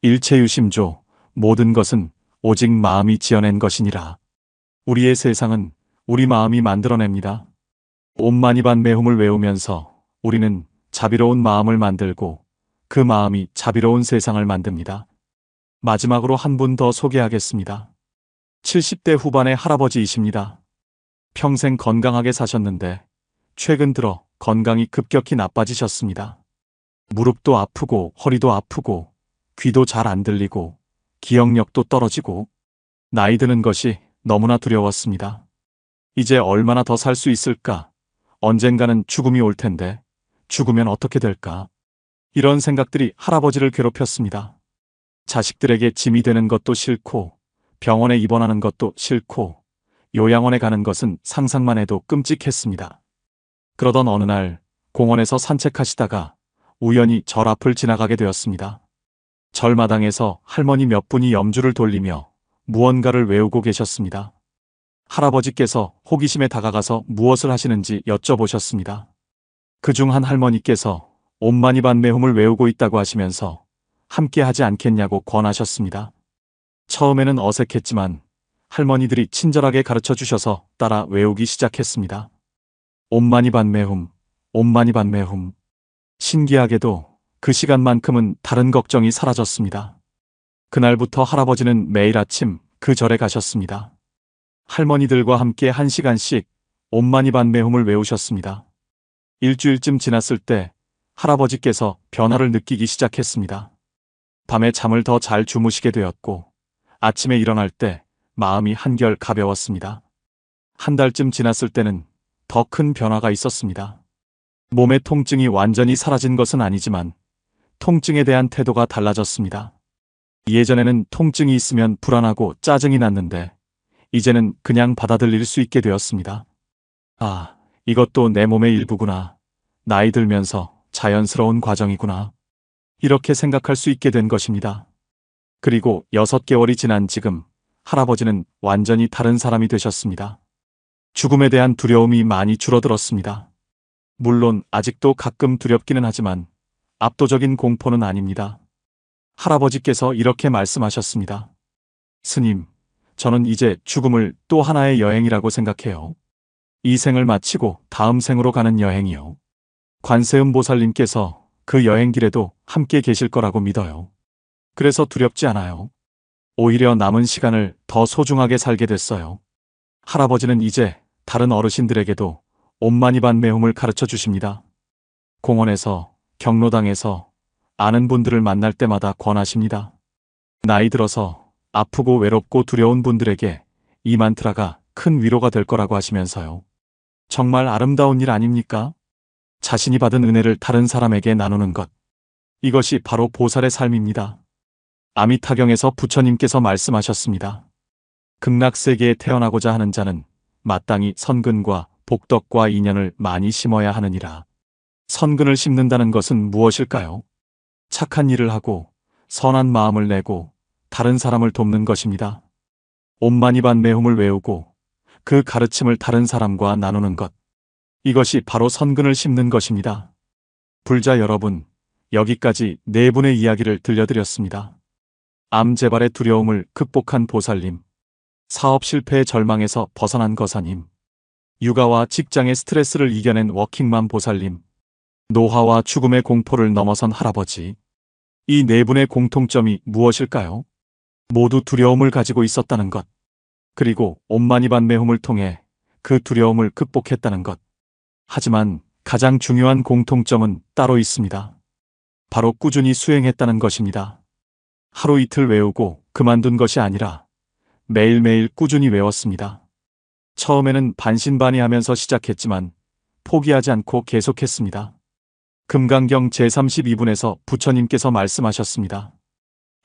일체유심조, 모든 것은 오직 마음이 지어낸 것이니라. 우리의 세상은 우리 마음이 만들어냅니다. 옴마니반메홈을 외우면서 우리는 자비로운 마음을 만들고 그 마음이 자비로운 세상을 만듭니다. 마지막으로 한 분 더 소개하겠습니다. 70대 후반의 할아버지이십니다. 평생 건강하게 사셨는데 최근 들어 건강이 급격히 나빠지셨습니다. 무릎도 아프고 허리도 아프고 귀도 잘 안 들리고 기억력도 떨어지고 나이 드는 것이 너무나 두려웠습니다. 이제 얼마나 더 살 수 있을까? 언젠가는 죽음이 올 텐데 죽으면 어떻게 될까? 이런 생각들이 할아버지를 괴롭혔습니다. 자식들에게 짐이 되는 것도 싫고 병원에 입원하는 것도 싫고 요양원에 가는 것은 상상만 해도 끔찍했습니다. 그러던 어느 날 공원에서 산책하시다가 우연히 절 앞을 지나가게 되었습니다. 절마당에서 할머니 몇 분이 염주를 돌리며 무언가를 외우고 계셨습니다. 할아버지께서 호기심에 다가가서 무엇을 하시는지 여쭤보셨습니다. 그중 한 할머니께서 옴마니반메홈을 외우고 있다고 하시면서 함께 하지 않겠냐고 권하셨습니다. 처음에는 어색했지만 할머니들이 친절하게 가르쳐 주셔서 따라 외우기 시작했습니다. 옴마니반메홈, 옴마니반메홈. 신기하게도 그 시간만큼은 다른 걱정이 사라졌습니다. 그날부터 할아버지는 매일 아침 그 절에 가셨습니다. 할머니들과 함께 1시간씩 옴마니반메홈을 외우셨습니다. 일주일쯤 지났을 때 할아버지께서 변화를 느끼기 시작했습니다. 밤에 잠을 더 잘 주무시게 되었고 아침에 일어날 때 마음이 한결 가벼웠습니다. 한 달쯤 지났을 때는 더 큰 변화가 있었습니다. 몸의 통증이 완전히 사라진 것은 아니지만 통증에 대한 태도가 달라졌습니다. 예전에는 통증이 있으면 불안하고 짜증이 났는데 이제는 그냥 받아들일 수 있게 되었습니다. 아, 이것도 내 몸의 일부구나. 나이 들면서 자연스러운 과정이구나. 이렇게 생각할 수 있게 된 것입니다. 그리고 6개월이 지난 지금 할아버지는 완전히 다른 사람이 되셨습니다. 죽음에 대한 두려움이 많이 줄어들었습니다. 물론 아직도 가끔 두렵기는 하지만 압도적인 공포는 아닙니다. 할아버지께서 이렇게 말씀하셨습니다. 스님, 저는 이제 죽음을 또 하나의 여행이라고 생각해요. 이 생을 마치고 다음 생으로 가는 여행이요. 관세음 보살님께서 그 여행길에도 함께 계실 거라고 믿어요. 그래서 두렵지 않아요. 오히려 남은 시간을 더 소중하게 살게 됐어요. 할아버지는 이제 다른 어르신들에게도 옴마니반메홈을 가르쳐 주십니다. 공원에서, 경로당에서 아는 분들을 만날 때마다 권하십니다. 나이 들어서 아프고 외롭고 두려운 분들에게 이 만트라가 큰 위로가 될 거라고 하시면서요. 정말 아름다운 일 아닙니까? 자신이 받은 은혜를 다른 사람에게 나누는 것. 이것이 바로 보살의 삶입니다. 아미타경에서 부처님께서 말씀하셨습니다. 극락세계에 태어나고자 하는 자는 마땅히 선근과 복덕과 인연을 많이 심어야 하느니라. 선근을 심는다는 것은 무엇일까요? 착한 일을 하고 선한 마음을 내고 다른 사람을 돕는 것입니다. 옴마니반메홈을 외우고 그 가르침을 다른 사람과 나누는 것. 이것이 바로 선근을 심는 것입니다. 불자 여러분, 여기까지 4분의 이야기를 들려드렸습니다. 암 재발의 두려움을 극복한 보살님, 사업 실패의 절망에서 벗어난 거사님, 육아와 직장의 스트레스를 이겨낸 워킹맘 보살님, 노화와 죽음의 공포를 넘어선 할아버지. 이 4분의 공통점이 무엇일까요? 모두 두려움을 가지고 있었다는 것. 그리고 옴마니반메홈을 통해 그 두려움을 극복했다는 것. 하지만 가장 중요한 공통점은 따로 있습니다. 바로 꾸준히 수행했다는 것입니다. 하루 이틀 외우고 그만둔 것이 아니라 매일매일 꾸준히 외웠습니다. 처음에는 반신반의하면서 시작했지만 포기하지 않고 계속했습니다. 금강경 제32분에서 부처님께서 말씀하셨습니다.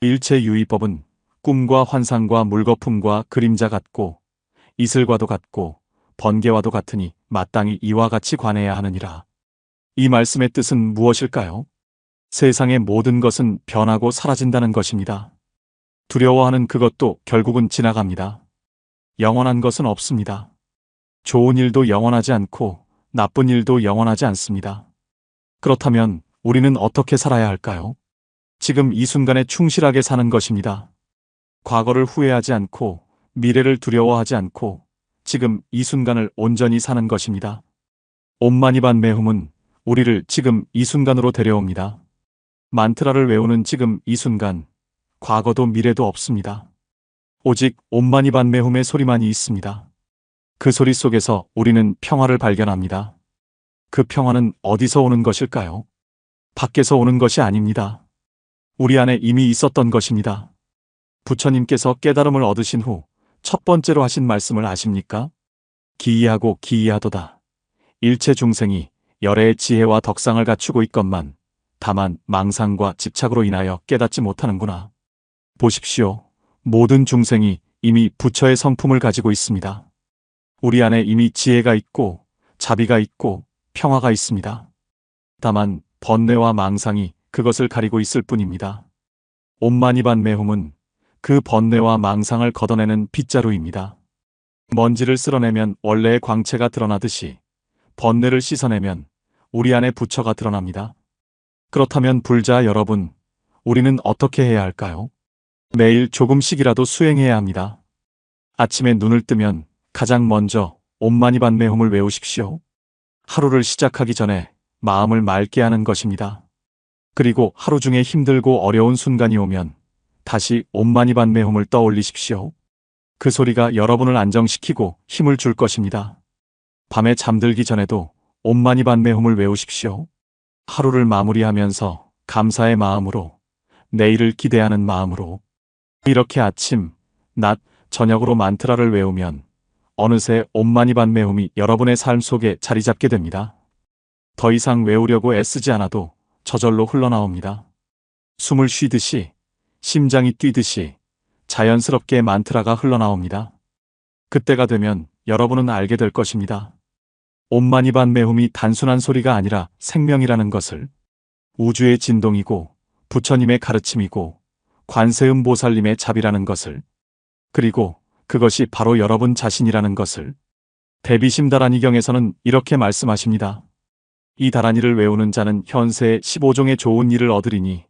일체유의법은 꿈과 환상과 물거품과 그림자 같고 이슬과도 같고 번개와도 같으니 마땅히 이와 같이 관해야 하느니라. 이 말씀의 뜻은 무엇일까요? 세상의 모든 것은 변하고 사라진다는 것입니다. 두려워하는 그것도 결국은 지나갑니다. 영원한 것은 없습니다. 좋은 일도 영원하지 않고 나쁜 일도 영원하지 않습니다. 그렇다면 우리는 어떻게 살아야 할까요? 지금 이 순간에 충실하게 사는 것입니다. 과거를 후회하지 않고 미래를 두려워하지 않고 지금 이 순간을 온전히 사는 것입니다. 옴마니반 메훔은 우리를 지금 이 순간으로 데려옵니다. 만트라를 외우는 지금 이 순간, 과거도 미래도 없습니다. 오직 옴마니반 메훔의 소리만이 있습니다. 그 소리 속에서 우리는 평화를 발견합니다. 그 평화는 어디서 오는 것일까요? 밖에서 오는 것이 아닙니다. 우리 안에 이미 있었던 것입니다. 부처님께서 깨달음을 얻으신 후 첫 번째로 하신 말씀을 아십니까? 기이하고 기이하도다. 일체 중생이 열애의 지혜와 덕상을 갖추고 있건만 다만 망상과 집착으로 인하여 깨닫지 못하는구나. 보십시오. 모든 중생이 이미 부처의 성품을 가지고 있습니다. 우리 안에 이미 지혜가 있고 자비가 있고 평화가 있습니다. 다만 번뇌와 망상이 그것을 가리고 있을 뿐입니다. 옴마니반 메훔은 그 번뇌와 망상을 걷어내는 빗자루입니다. 먼지를 쓸어내면 원래의 광채가 드러나듯이 번뇌를 씻어내면 우리 안에 부처가 드러납니다. 그렇다면 불자 여러분, 우리는 어떻게 해야 할까요? 매일 조금씩이라도 수행해야 합니다. 아침에 눈을 뜨면 가장 먼저 옴마니반 메훔을 외우십시오. 하루를 시작하기 전에 마음을 맑게 하는 것입니다. 그리고 하루 중에 힘들고 어려운 순간이 오면 다시 옴마니반 메훔을 떠올리십시오. 그 소리가 여러분을 안정시키고 힘을 줄 것입니다. 밤에 잠들기 전에도 옴마니반 메훔을 외우십시오. 하루를 마무리하면서 감사의 마음으로, 내일을 기대하는 마음으로 이렇게 아침, 낮, 저녁으로 만트라를 외우면 어느새 옴마니반 메훔이 여러분의 삶 속에 자리 잡게 됩니다. 더 이상 외우려고 애쓰지 않아도 저절로 흘러나옵니다. 숨을 쉬듯이, 심장이 뛰듯이 자연스럽게 만트라가 흘러나옵니다. 그때가 되면 여러분은 알게 될 것입니다. 옴마니반 메훔이 단순한 소리가 아니라 생명이라는 것을, 우주의 진동이고 부처님의 가르침이고 관세음 보살님의 자비라는 것을, 그리고 그것이 바로 여러분 자신이라는 것을. 대비심다라니경에서는 이렇게 말씀하십니다. 이 다라니를 외우는 자는 현세의 15종의 좋은 일을 얻으리니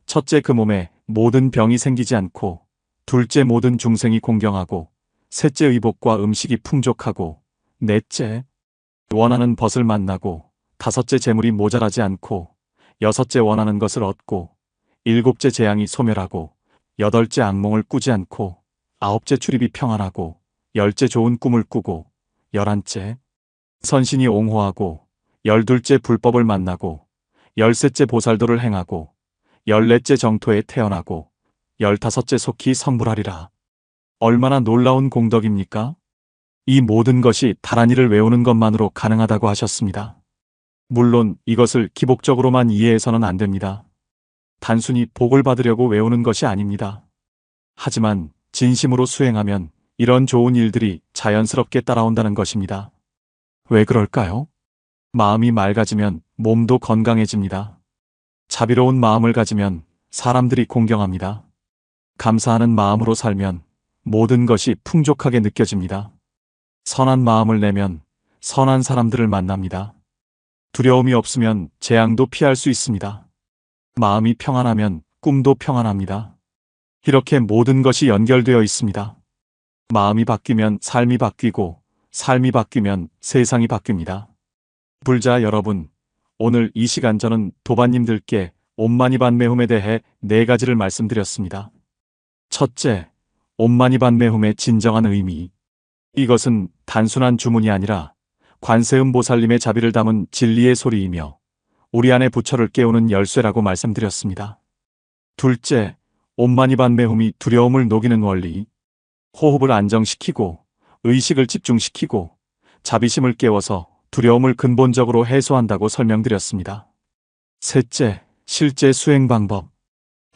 첫째 그 몸에 모든 병이 생기지 않고, 둘째 모든 중생이 공경하고, 셋째 의복과 음식이 풍족하고, 넷째 원하는 벗을 만나고, 다섯째 재물이 모자라지 않고, 여섯째 원하는 것을 얻고, 일곱째 재앙이 소멸하고, 여덟째 악몽을 꾸지 않고, 아홉째 출입이 평안하고, 열째 좋은 꿈을 꾸고, 열한째 선신이 옹호하고, 열둘째 불법을 만나고, 열셋째 보살도를 행하고, 열넷째 정토에 태어나고, 열다섯째 속히 성불하리라. 얼마나 놀라운 공덕입니까? 이 모든 것이 다라니를 외우는 것만으로 가능하다고 하셨습니다. 물론 이것을 기복적으로만 이해해서는 안 됩니다. 단순히 복을 받으려고 외우는 것이 아닙니다. 하지만 진심으로 수행하면 이런 좋은 일들이 자연스럽게 따라온다는 것입니다. 왜 그럴까요? 마음이 맑아지면 몸도 건강해집니다. 자비로운 마음을 가지면 사람들이 공경합니다. 감사하는 마음으로 살면 모든 것이 풍족하게 느껴집니다. 선한 마음을 내면 선한 사람들을 만납니다. 두려움이 없으면 재앙도 피할 수 있습니다. 마음이 평안하면 꿈도 평안합니다. 이렇게 모든 것이 연결되어 있습니다. 마음이 바뀌면 삶이 바뀌고, 삶이 바뀌면 세상이 바뀝니다. 불자 여러분, 오늘 이 시간 저는 도반님들께 옴마니반 메훔에 대해 4가지를 말씀드렸습니다. 첫째, 옴마니반 메훔의 진정한 의미. 이것은 단순한 주문이 아니라 관세음 보살님의 자비를 담은 진리의 소리이며 우리 안의 부처를 깨우는 열쇠라고 말씀드렸습니다. 둘째, 옴마니반 메훔이 두려움을 녹이는 원리. 호흡을 안정시키고 의식을 집중시키고 자비심을 깨워서 두려움을 근본적으로 해소한다고 설명드렸습니다. 셋째, 실제 수행 방법.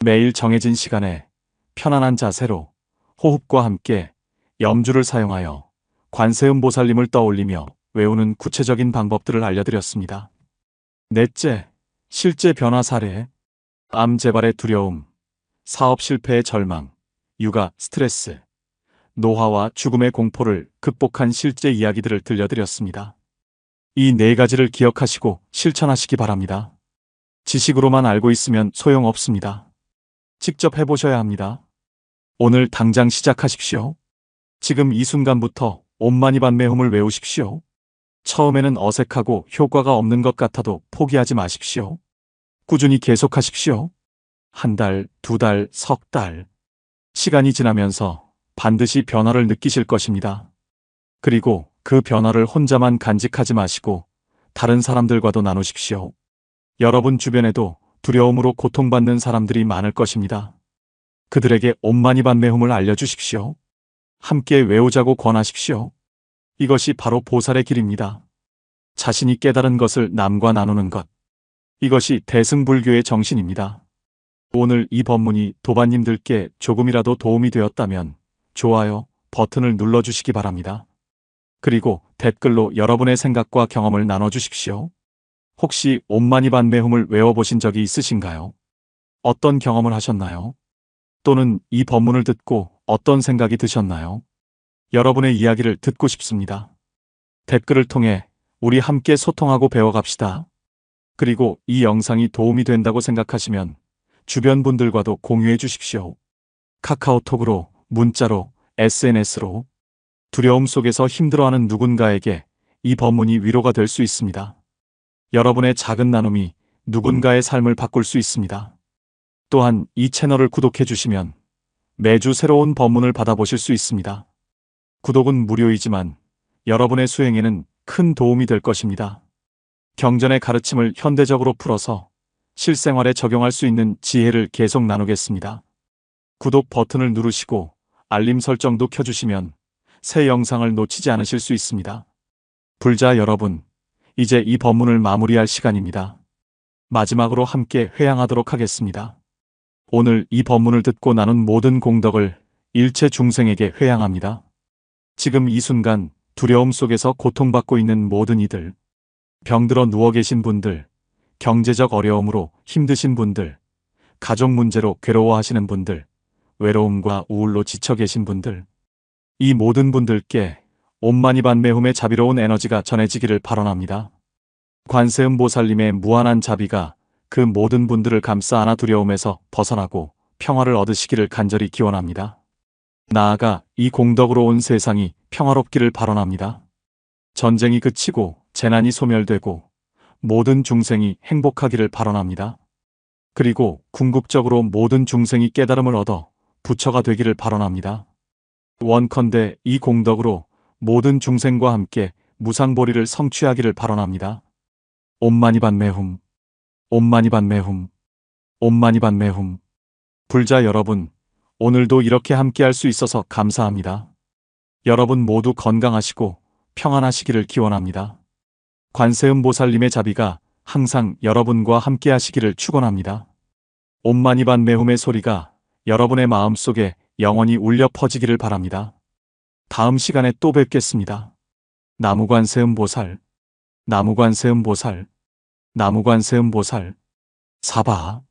매일 정해진 시간에 편안한 자세로 호흡과 함께 염주를 사용하여 관세음 보살님을 떠올리며 외우는 구체적인 방법들을 알려드렸습니다. 넷째, 실제 변화 사례. 암 재발의 두려움, 사업 실패의 절망, 육아 스트레스, 노화와 죽음의 공포를 극복한 실제 이야기들을 들려드렸습니다. 이 4가지를 기억하시고 실천하시기 바랍니다. 지식으로만 알고 있으면 소용없습니다. 직접 해보셔야 합니다. 오늘 당장 시작하십시오. 지금 이 순간부터 옴마니반메 홈을 외우십시오. 처음에는 어색하고 효과가 없는 것 같아도 포기하지 마십시오. 꾸준히 계속하십시오. 한 달, 두 달, 석 달. 시간이 지나면서 반드시 변화를 느끼실 것입니다. 그리고 그 변화를 혼자만 간직하지 마시고 다른 사람들과도 나누십시오. 여러분 주변에도 두려움으로 고통받는 사람들이 많을 것입니다. 그들에게 옴마니반메 홈을 알려주십시오. 함께 외우자고 권하십시오. 이것이 바로 보살의 길입니다. 자신이 깨달은 것을 남과 나누는 것. 이것이 대승불교의 정신입니다. 오늘 이 법문이 도반님들께 조금이라도 도움이 되었다면 좋아요 버튼을 눌러주시기 바랍니다. 그리고 댓글로 여러분의 생각과 경험을 나눠주십시오. 혹시 옴마니반메 홈을 외워보신 적이 있으신가요? 어떤 경험을 하셨나요? 또는 이 법문을 듣고 어떤 생각이 드셨나요? 여러분의 이야기를 듣고 싶습니다. 댓글을 통해 우리 함께 소통하고 배워갑시다. 그리고 이 영상이 도움이 된다고 생각하시면 주변 분들과도 공유해 주십시오. 카카오톡으로, 문자로, SNS로. 두려움 속에서 힘들어하는 누군가에게 이 법문이 위로가 될 수 있습니다. 여러분의 작은 나눔이 누군가의 삶을 바꿀 수 있습니다. 또한 이 채널을 구독해 주시면 매주 새로운 법문을 받아보실 수 있습니다. 구독은 무료이지만 여러분의 수행에는 큰 도움이 될 것입니다. 경전의 가르침을 현대적으로 풀어서 실생활에 적용할 수 있는 지혜를 계속 나누겠습니다. 구독 버튼을 누르시고 알림 설정도 켜주시면 새 영상을 놓치지 않으실 수 있습니다. 불자 여러분, 이제 이 법문을 마무리할 시간입니다. 마지막으로 함께 회향하도록 하겠습니다. 오늘 이 법문을 듣고 나눈 모든 공덕을 일체 중생에게 회향합니다. 지금 이 순간 두려움 속에서 고통받고 있는 모든 이들, 병들어 누워 계신 분들, 경제적 어려움으로 힘드신 분들, 가족 문제로 괴로워하시는 분들, 외로움과 우울로 지쳐 계신 분들, 이 모든 분들께 옴마니반메 홈의 자비로운 에너지가 전해지기를 발언합니다. 관세음보살님의 무한한 자비가 그 모든 분들을 감싸 안아 두려움에서 벗어나고 평화를 얻으시기를 간절히 기원합니다. 나아가 이 공덕으로 온 세상이 평화롭기를 발언합니다. 전쟁이 그치고 재난이 소멸되고 모든 중생이 행복하기를 발언합니다. 그리고 궁극적으로 모든 중생이 깨달음을 얻어 부처가 되기를 발언합니다. 원컨대 이 공덕으로 모든 중생과 함께 무상보리를 성취하기를 발언합니다. 옴마니반메 홈, 옴마니반메 홈, 옴마니반메 홈. 불자 여러분, 오늘도 이렇게 함께할 수 있어서 감사합니다. 여러분 모두 건강하시고 평안하시기를 기원합니다. 관세음보살님의 자비가 항상 여러분과 함께 하시기를 축원합니다. 옴마니반메 홈의 소리가 여러분의 마음속에 영원히 울려 퍼지기를 바랍니다. 다음 시간에 또 뵙겠습니다. 나무관세음보살, 나무관세음보살, 나무관세음보살, 사바.